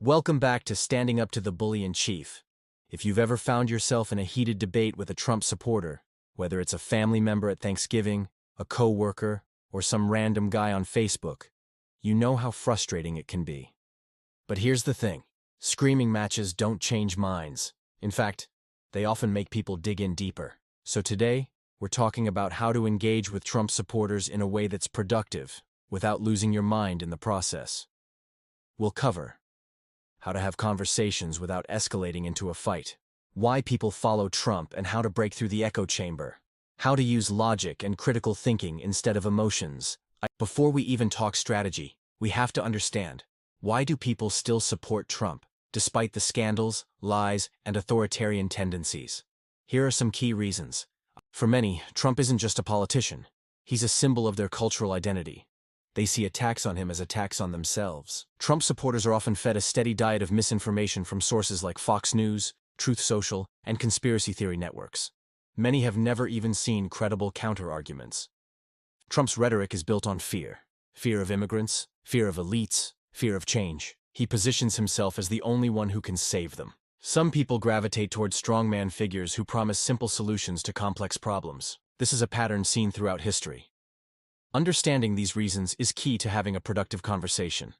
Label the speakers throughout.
Speaker 1: Welcome back to Standing Up to the Bully in Chief. If you've ever found yourself in a heated debate with a Trump supporter, whether it's a family member at Thanksgiving, a co-worker, or some random guy on Facebook, you know how frustrating it can be. But here's the thing. Screaming matches don't change minds. In fact, they often make people dig in deeper. So today, we're talking about how to engage with Trump supporters in a way that's productive, without losing your mind in the process. We'll cover how to have conversations without escalating into a fight, why people follow Trump and how to break through the echo chamber, how to use logic and critical thinking instead of emotions. Before we even talk strategy, we have to understand, why do people still support Trump, despite the scandals, lies, and authoritarian tendencies? Here are some key reasons. For many, Trump isn't just a politician. He's a symbol of their cultural identity. They see attacks on him as attacks on themselves. Trump supporters are often fed a steady diet of misinformation from sources like Fox News, Truth Social, and conspiracy theory networks. Many have never even seen credible counter-arguments. Trump's rhetoric is built on fear. Fear of immigrants, fear of elites, fear of change. He positions himself as the only one who can save them. Some people gravitate towards strongman figures who promise simple solutions to complex problems. This is a pattern seen throughout history. Understanding these reasons is key to having a productive conversation.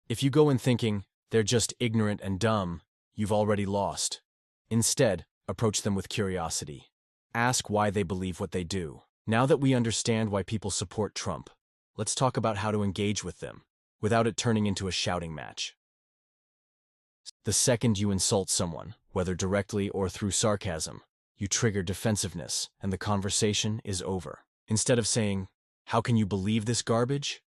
Speaker 1: If you go in thinking, they're just ignorant and dumb, you've already lost. Instead, approach them with curiosity. Ask why they believe what they do. Now that we understand why people support Trump, let's talk about how to engage with them, without it turning into a shouting match. The second you insult someone, whether directly or through sarcasm, you trigger defensiveness, and the conversation is over. Instead of saying, "How can you believe this garbage?"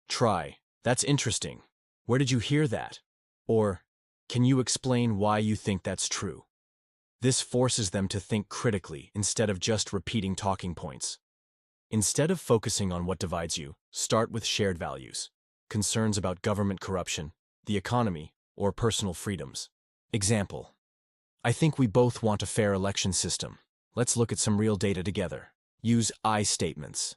Speaker 1: Try, "That's interesting. Where did you hear that?" Or, "Can you explain why you think that's true?" This forces them to think critically instead of just repeating talking points. Instead of focusing on what divides you, start with shared values, concerns about government corruption, the economy, or personal freedoms. Example: I think we both want a fair election system. Let's look at some real data together. Use I statements.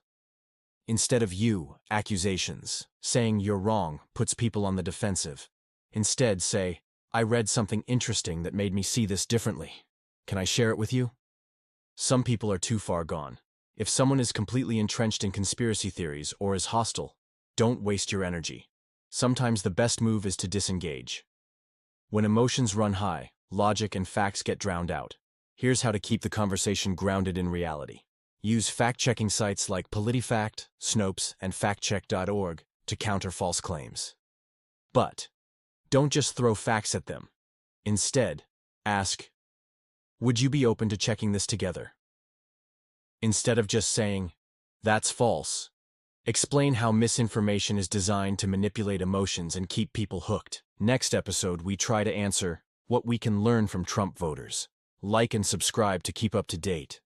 Speaker 1: Instead of you, accusations. Saying you're wrong puts people on the defensive. Instead, say, "I read something interesting that made me see this differently. Can I share it with you?" Some people are too far gone. If someone is completely entrenched in conspiracy theories or is hostile, don't waste your energy. Sometimes the best move is to disengage. When emotions run high, logic and facts get drowned out. Here's how to keep the conversation grounded in reality. Use fact-checking sites like PolitiFact, Snopes, and factcheck.org to counter false claims. But don't just throw facts at them. Instead, ask, "Would you be open to checking this together?" Instead of just saying, "That's false," explain how misinformation is designed to manipulate emotions and keep people hooked. Next episode, we try to answer what we can learn from Trump voters. Like and subscribe to keep up to date.